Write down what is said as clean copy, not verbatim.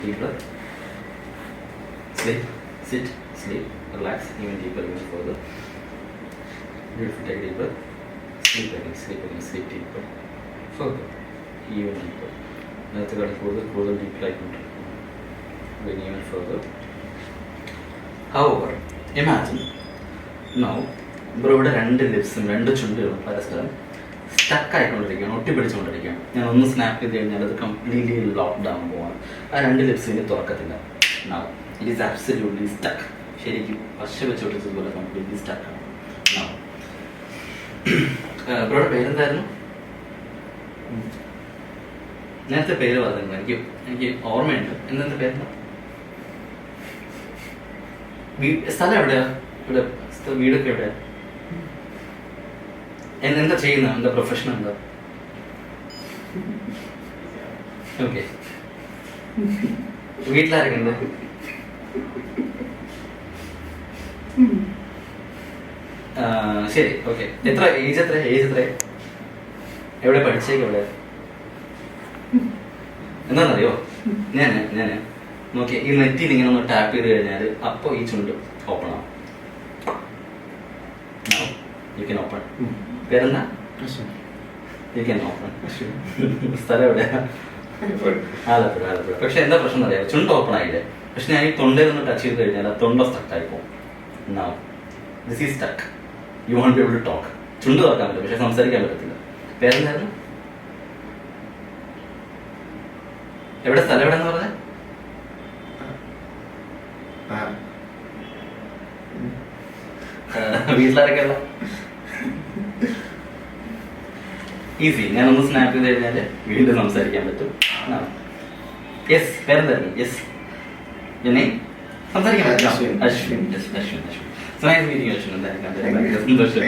Deep breath. Sleep. Sit. Sleep. Relax. Even deeper, even further. Beautiful. Take a deep breath. Sleep again. Sleep again. Sleep deeper. Further. Even deeper. നേരത്തെ കളി കൂടുതൽ ഡീപ്പിലായിക്കൊണ്ട് even further. However, imagine now bro ഇവിടെ രണ്ട് ലിപ്സും രണ്ട് ചുണ്ടുകളും പരസ്പരം stuck ആയിക്കൊണ്ടിരിക്കുകയാണ്, ഒട്ടിപ്പിടിച്ചുകൊണ്ടിരിക്കുകയാണ്. ഞാൻ ഒന്ന് സ്നാപ്പ് ചെയ്ത് കഴിഞ്ഞാൽ അത് കംപ്ലീറ്റ്ലി ലോക്ക് ഡൗൺ പോവാണ്. ആ രണ്ട് ലിപ്സിന് തുറക്കത്തില്ല. Now it is absolutely stuck. ശരിക്കും പശ വെച്ച് ഒട്ടിച്ചതുപോലെ കംപ്ലീറ്റ്ലി സ്റ്റക്കാണ്. നൗ ബ്രോയുടെ പേരെന്തായിരുന്നു? നേരത്തെ പേര് പറഞ്ഞിരുന്നു, എനിക്ക് ഓർമ്മയുണ്ട്. എന്താ പേരെന്താ? സ്ഥലം എവിടെയാ? ഇവിടെ വീടൊക്കെ എവിടെയാ? എന്താ ചെയ്യുന്ന? എന്താ പ്രൊഫഷൻ? എന്താ? ഓക്കെ. വീട്ടിലാരൊക്കെ ഉണ്ട്? ശരി, ഓക്കെ. എത്ര ഏജ് എത്ര? എവിടെ പഠിച്ചേക്ക്? എവിടെ? എന്താണെന്നറിയോ, ഞാൻ നോക്കി ഈ നെറ്റിൽ ഇങ്ങനെ ഒന്ന് ടാപ്പ് ചെയ്ത് കഴിഞ്ഞാൽ അപ്പോൾ ഈ ചുണ്ട് ഓപ്പൺ ആവും. You can open. പേരെന്താ? You can open. സ്ഥലം എവിടെയാ? ആലപ്പുഴ. പക്ഷെ എന്താ പ്രശ്നം അറിയാം, ചുണ്ട് ഓപ്പൺ ആയില്ലേ, പക്ഷെ ഞാൻ ഈ തൊണ്ടയിൽ ഒന്ന് ടച്ച് ചെയ്ത് കഴിഞ്ഞാൽ ആ തൊണ്ട സ്റ്റക്കായി പോകും. Now this is stuck. You won't be able to talk. ചുണ്ട് തുറക്കാൻ പറ്റും, പക്ഷെ സംസാരിക്കാൻ പറ്റത്തില്ല. പേരെന്തായിരുന്നു? എവിടെ? സ്ഥലം എവിടെന്ന് പറഞ്ഞേ? വീട്ടിലാരൊക്കെ ഉള്ള? ഈസി. ഞാനൊന്ന് സ്നാപ്പ് ചെയ്ത് കഴിഞ്ഞാല് വീണ്ടും സംസാരിക്കാൻ പറ്റും. യെസ്. പേരെന്തായിരുന്നു? യെസ്. എന്നെ സംസാരിക്കാൻ പറ്റും. Ashwin. Ashwin. So nice meeting Ashwin. എന്തായാലും സന്തോഷം.